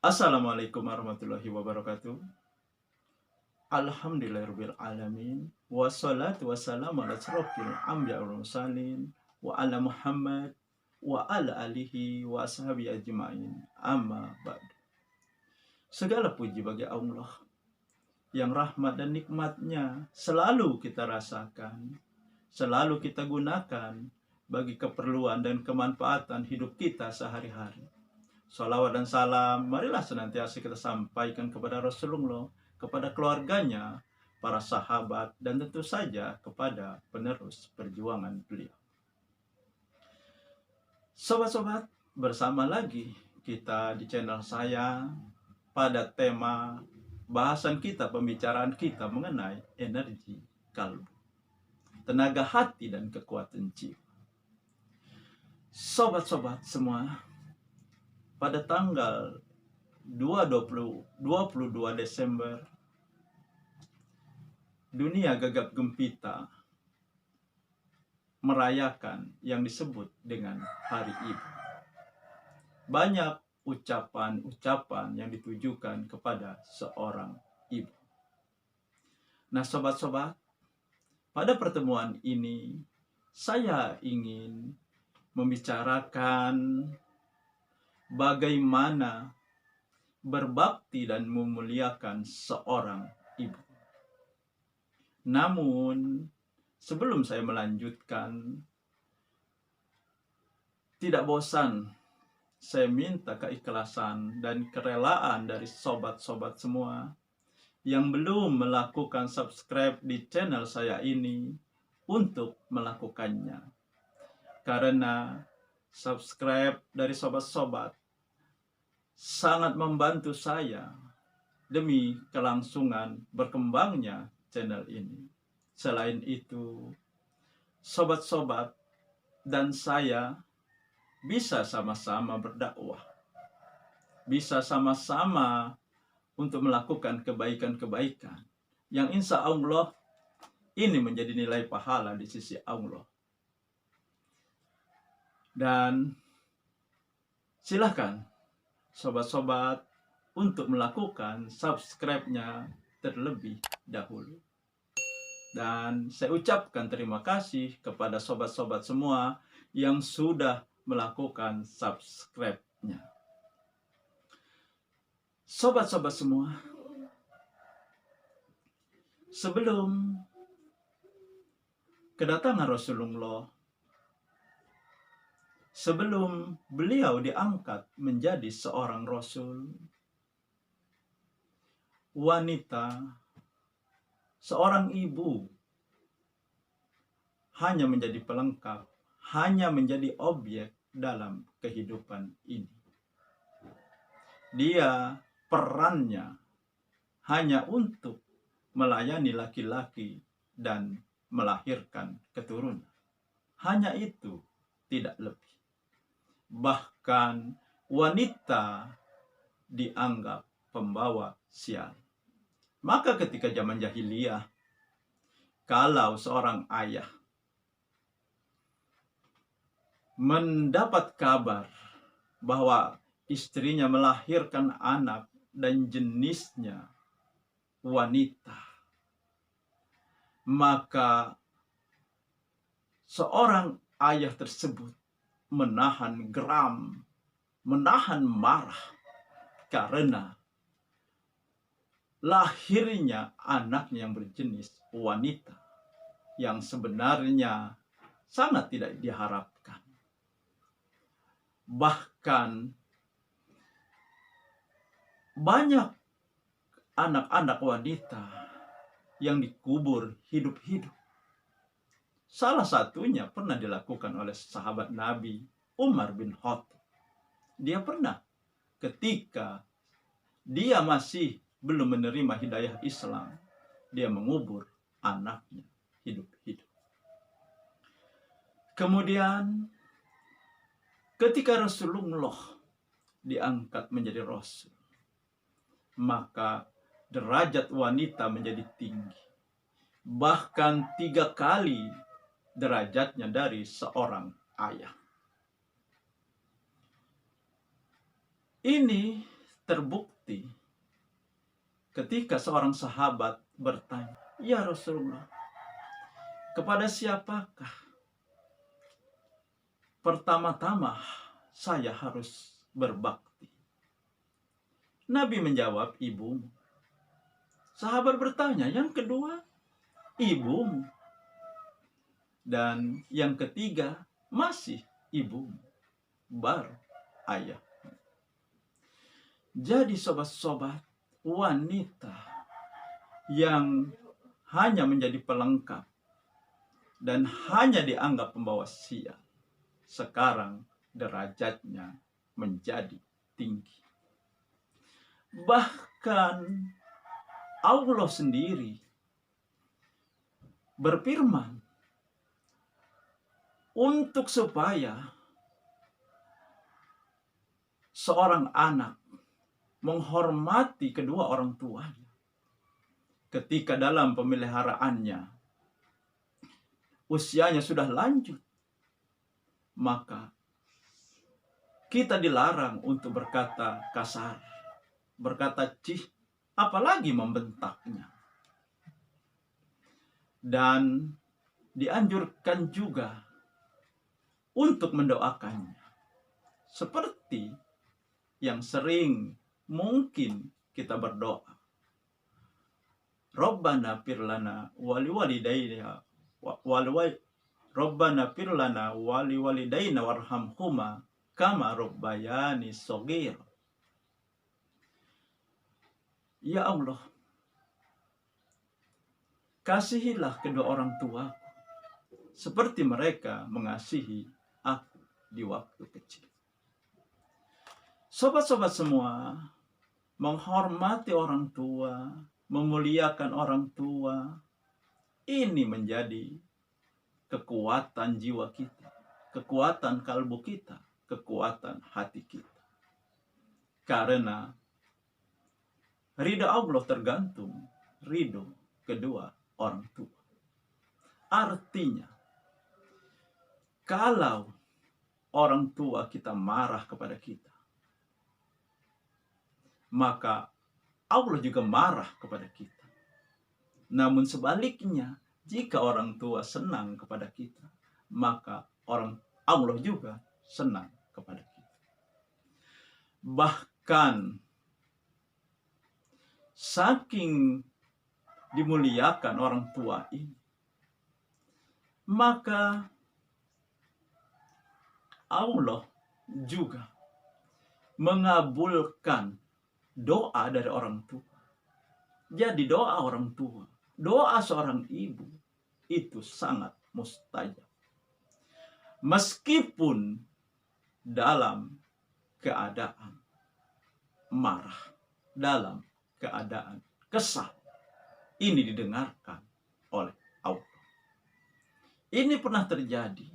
Assalamualaikum warahmatullahi wabarakatuh. Alhamdulillahirabbil alamin. Wassalatu wassalamu ala asrofil anbiya wal mursalin wa ala Muhammad wa ala alihi wa ashabi ajmain. Amma ba'd. Segala puji bagi Allah yang rahmat dan nikmatnya selalu kita rasakan, selalu kita gunakan bagi keperluan dan kemanfaatan hidup kita sehari-hari. Salawat dan salam marilah senantiasa kita sampaikan kepada Rasulullah, kepada keluarganya, para sahabat, dan tentu saja kepada penerus perjuangan beliau. Sobat-sobat, bersama lagi kita di channel saya pada tema bahasan kita, pembicaraan kita mengenai energi kalbu, tenaga hati dan kekuatan jiwa. Sobat-sobat semua, pada tanggal 22 Desember, dunia gagap gempita merayakan yang disebut dengan Hari Ibu. Banyak ucapan-ucapan yang ditujukan kepada seorang ibu. Nah, sobat-sobat, pada pertemuan ini saya ingin membicarakan bagaimana berbakti dan memuliakan seorang ibu. Namun, sebelum saya melanjutkan, tidak bosan saya minta keikhlasan dan kerelaan dari sobat-sobat semua yang belum melakukan subscribe di channel saya ini untuk melakukannya. Karena subscribe dari sobat-sobat sangat membantu saya demi kelangsungan berkembangnya channel ini. Selain itu, sobat-sobat dan saya bisa sama-sama berdakwah, bisa sama-sama untuk melakukan kebaikan-kebaikan yang insya Allah ini menjadi nilai pahala di sisi Allah. Dan silahkan sobat-sobat untuk melakukan subscribe-nya terlebih dahulu. Dan saya ucapkan terima kasih kepada sobat-sobat semua yang sudah melakukan subscribe-nya. Sobat-sobat semua, sebelum kedatangan Rasulullah, sebelum beliau diangkat menjadi seorang Rasul, wanita, seorang ibu, hanya menjadi pelengkap, hanya menjadi objek dalam kehidupan ini. Dia perannya hanya untuk melayani laki-laki dan melahirkan keturunan. Hanya itu, tidak lebih. Bahkan wanita dianggap pembawa sial. Maka ketika zaman jahiliyah, kalau seorang ayah mendapat kabar bahwa istrinya melahirkan anak dan jenisnya wanita, maka seorang ayah tersebut menahan geram, menahan marah karena lahirnya anaknya yang berjenis wanita yang sebenarnya sangat tidak diharapkan. Bahkan banyak anak-anak wanita yang dikubur hidup-hidup. Salah satunya pernah dilakukan oleh sahabat Nabi Umar bin Khattab. Dia pernah ketika dia masih belum menerima hidayah Islam, dia mengubur anaknya hidup-hidup. Kemudian ketika Rasulullah diangkat menjadi Rasul, maka derajat wanita menjadi tinggi. Bahkan 3 kali derajatnya dari seorang ayah. Ini terbukti ketika seorang sahabat bertanya, "Ya Rasulullah, kepada siapakah pertama-tama saya harus berbakti?" Nabi menjawab, "Ibumu." Sahabat bertanya, "Yang kedua?" "Ibumu." Dan yang ketiga, masih ibumu. Baru ayah. Jadi sobat-sobat, wanita yang hanya menjadi pelengkap dan hanya dianggap pembawa sial, sekarang derajatnya menjadi tinggi. Bahkan Allah sendiri berfirman untuk supaya seorang anak menghormati kedua orang tuanya ketika dalam pemeliharaannya usianya sudah lanjut, maka kita dilarang untuk berkata kasar, berkata cih, apalagi membentaknya. Dan dianjurkan juga untuk mendoakannya, seperti yang sering mungkin kita berdoa, Rabbana firlana waliwalidayna Rabbana firlana waliwalidayna warhamhuma kama rabbayani shaghir. Ya Allah, kasihilah kedua orang tua seperti mereka mengasihi aku di waktu kecil. Sobat-sobat semua, menghormati orang tua, memuliakan orang tua, ini menjadi kekuatan jiwa kita, kekuatan kalbu kita, kekuatan hati kita. Karena ridha Allah tergantung ridho kedua orang tua. Artinya, kalau orang tua kita marah kepada kita, maka Allah juga marah kepada kita. Namun sebaliknya, jika orang tua senang kepada kita, maka Allah juga senang kepada kita. Bahkan saking dimuliakan orang tua ini, maka Allah juga mengabulkan doa dari orang tua. Jadi doa orang tua, doa seorang ibu itu sangat mustajab. Meskipun dalam keadaan marah, dalam keadaan kesal, ini didengarkan oleh Allah. Ini pernah terjadi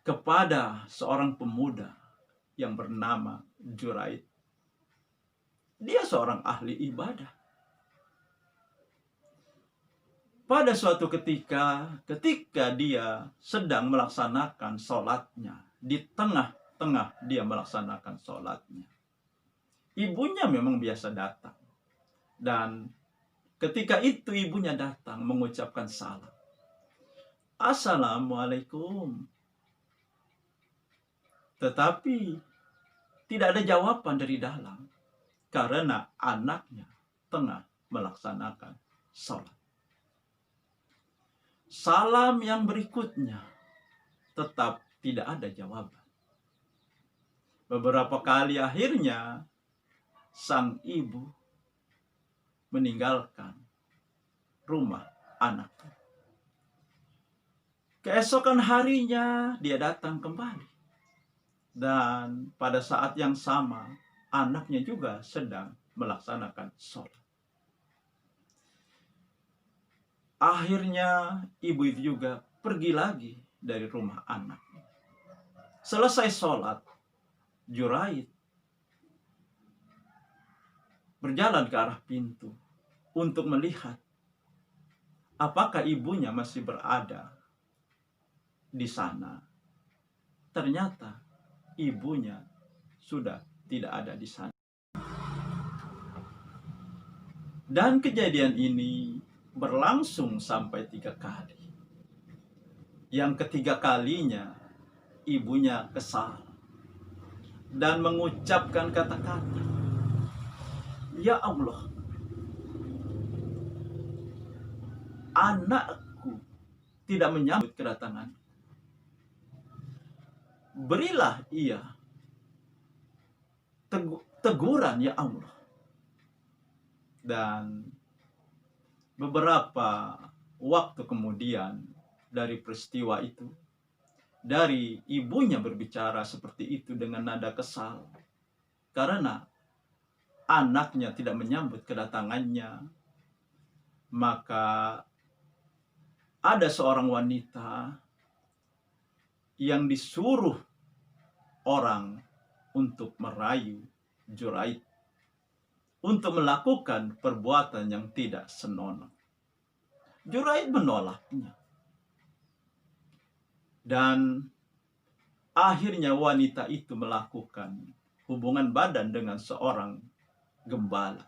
kepada seorang pemuda yang bernama Juraid. Dia seorang ahli ibadah. Pada suatu ketika dia sedang melaksanakan sholatnya, di tengah-tengah dia melaksanakan sholatnya, ibunya memang biasa datang. Dan ketika itu ibunya datang mengucapkan salam, "Assalamualaikum." Tetapi tidak ada jawaban dari dalam, karena anaknya tengah melaksanakan sholat. Salam yang berikutnya tetap tidak ada jawaban. Beberapa kali akhirnya sang ibu meninggalkan rumah anaknya. Keesokan harinya dia datang kembali. Dan pada saat yang sama, anaknya juga sedang melaksanakan sholat. Akhirnya ibu itu juga pergi lagi dari rumah anaknya. Selesai sholat, Juraid berjalan ke arah pintu untuk melihat apakah ibunya masih berada di sana. Ternyata ibunya sudah tidak ada di sana. Dan kejadian ini berlangsung sampai 3 kali. Yang ketiga kalinya ibunya kesal dan mengucapkan kata-kata, "Ya Allah, anakku tidak menyambut kedatangan. Berilah ia teguran, ya Allah." Dan beberapa waktu kemudian dari peristiwa itu, dari ibunya berbicara seperti itu dengan nada kesal karena anaknya tidak menyambut kedatangannya, maka ada seorang wanita yang disuruh orang untuk merayu Juraid untuk melakukan perbuatan yang tidak senonoh. Juraid menolaknya. Dan akhirnya wanita itu melakukan hubungan badan dengan seorang gembala.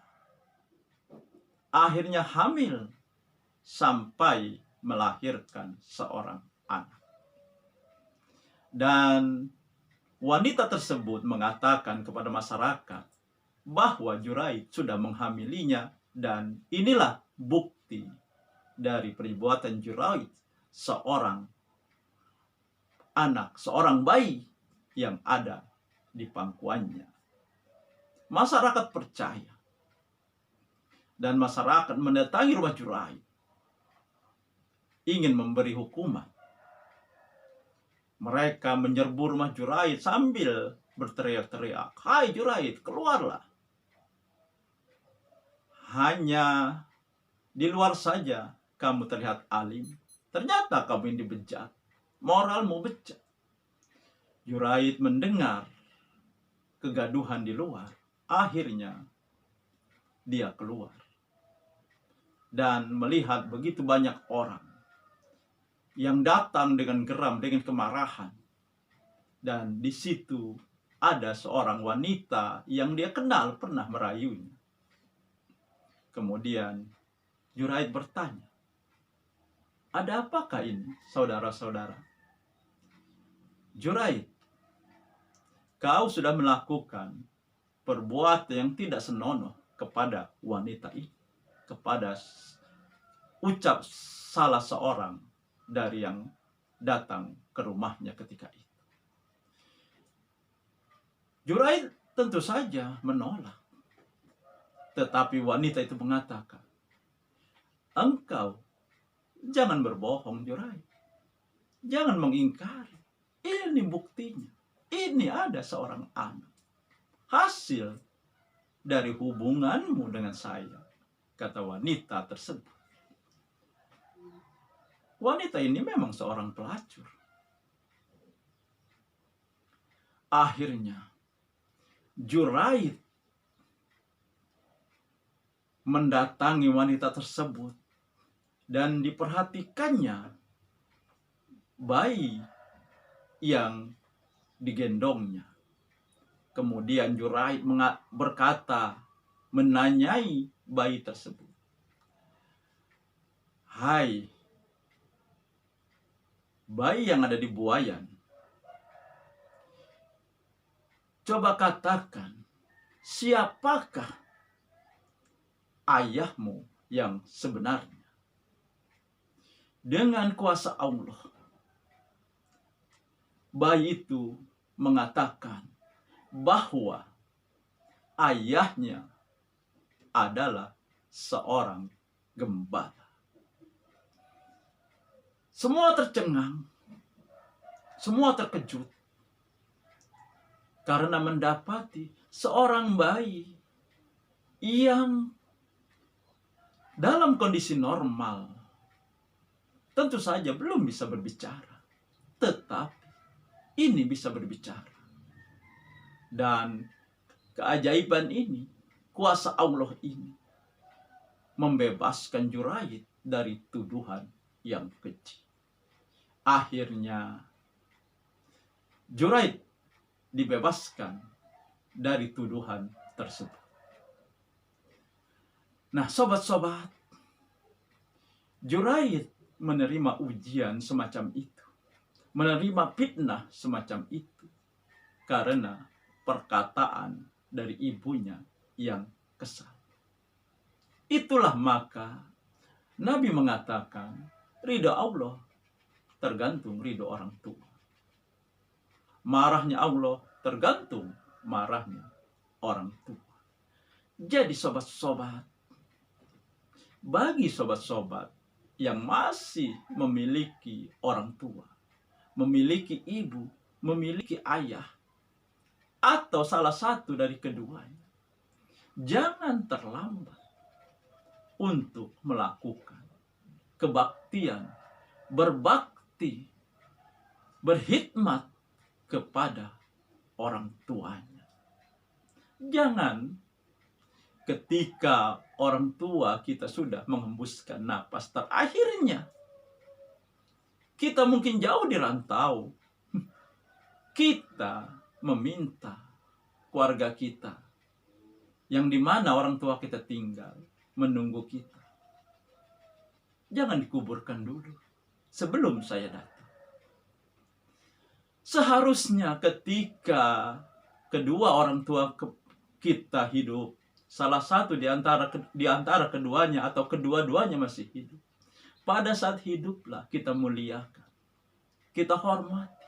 Akhirnya hamil sampai melahirkan seorang anak. Dan wanita tersebut mengatakan kepada masyarakat bahwa Juraid sudah menghamilinya, dan inilah bukti dari perbuatan Juraid, seorang anak, seorang bayi yang ada di pangkuannya. Masyarakat percaya dan masyarakat mendatangi rumah Juraid ingin memberi hukuman. Mereka menyerbu rumah Juraid sambil berteriak-teriak, "Hai Juraid, keluarlah. Hanya di luar saja kamu terlihat alim, ternyata kamu ini bejat, moralmu bejat." Juraid mendengar kegaduhan di luar. Akhirnya dia keluar dan melihat begitu banyak orang yang datang dengan geram, dengan kemarahan. Dan di situ ada seorang wanita yang dia kenal pernah merayunya. Kemudian Juraid bertanya, "Ada apakah ini, saudara-saudara?" "Juraid, kau sudah melakukan perbuatan yang tidak senonoh kepada wanita ini," kepada ucap salah seorang dari yang datang ke rumahnya ketika itu. Juraid tentu saja menolak. Tetapi wanita itu mengatakan, "Engkau jangan berbohong, Juraid. Jangan mengingkari. Ini buktinya. Ini ada seorang anak. Hasil dari hubunganmu dengan saya," kata wanita tersebut. Wanita ini memang seorang pelacur. Akhirnya Juraid mendatangi wanita tersebut dan diperhatikannya bayi yang digendongnya. Kemudian Juraid berkata, menanyai bayi tersebut, "Hai, bayi yang ada di buayan, coba katakan, siapakah ayahmu yang sebenarnya?" Dengan kuasa Allah, bayi itu mengatakan bahwa ayahnya adalah seorang gembala. Semua tercengang, semua terkejut karena mendapati seorang bayi yang dalam kondisi normal tentu saja belum bisa berbicara, tetapi ini bisa berbicara. Dan keajaiban ini, kuasa Allah ini, membebaskan Juraid dari tuduhan yang keji. Akhirnya Juraid dibebaskan dari tuduhan tersebut. Nah, sobat-sobat, Juraid menerima ujian semacam itu, menerima fitnah semacam itu, karena perkataan dari ibunya yang kesal. Itulah maka Nabi mengatakan, ridha Allah tergantung ridha orang tua. Marahnya Allah tergantung marahnya orang tua. Jadi sobat-sobat, bagi sobat-sobat yang masih memiliki orang tua, memiliki ibu, memiliki ayah, atau salah satu dari keduanya, jangan terlambat untuk melakukan kebaktian, berbakti, berkhidmat kepada orang tuanya. Jangan ketika orang tua kita sudah menghembuskan napas terakhirnya, kita mungkin jauh di rantau, kita meminta keluarga kita yang dimana orang tua kita tinggal menunggu kita. Jangan dikuburkan dulu sebelum saya datang. Seharusnya ketika kedua orang tua kita hidup, salah satu di antara keduanya atau kedua-duanya masih hidup, pada saat hiduplah kita muliakan, kita hormati,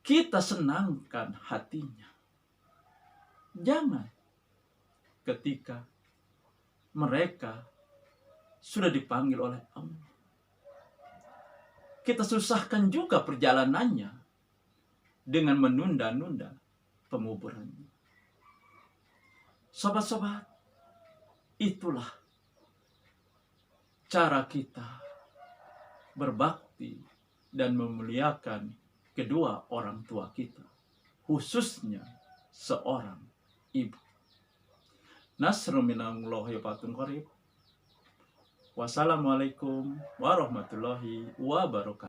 kita senangkan hatinya. Jangan ketika mereka sudah dipanggil oleh Allah, kita susahkan juga perjalanannya dengan menunda-nunda penguburannya. Sobat-sobat, itulah cara kita berbakti dan memuliakan kedua orang tua kita, khususnya seorang ibu. Nasrun minallahi wa fatun qarib. Wassalamualaikum warahmatullahi wabarakatuh.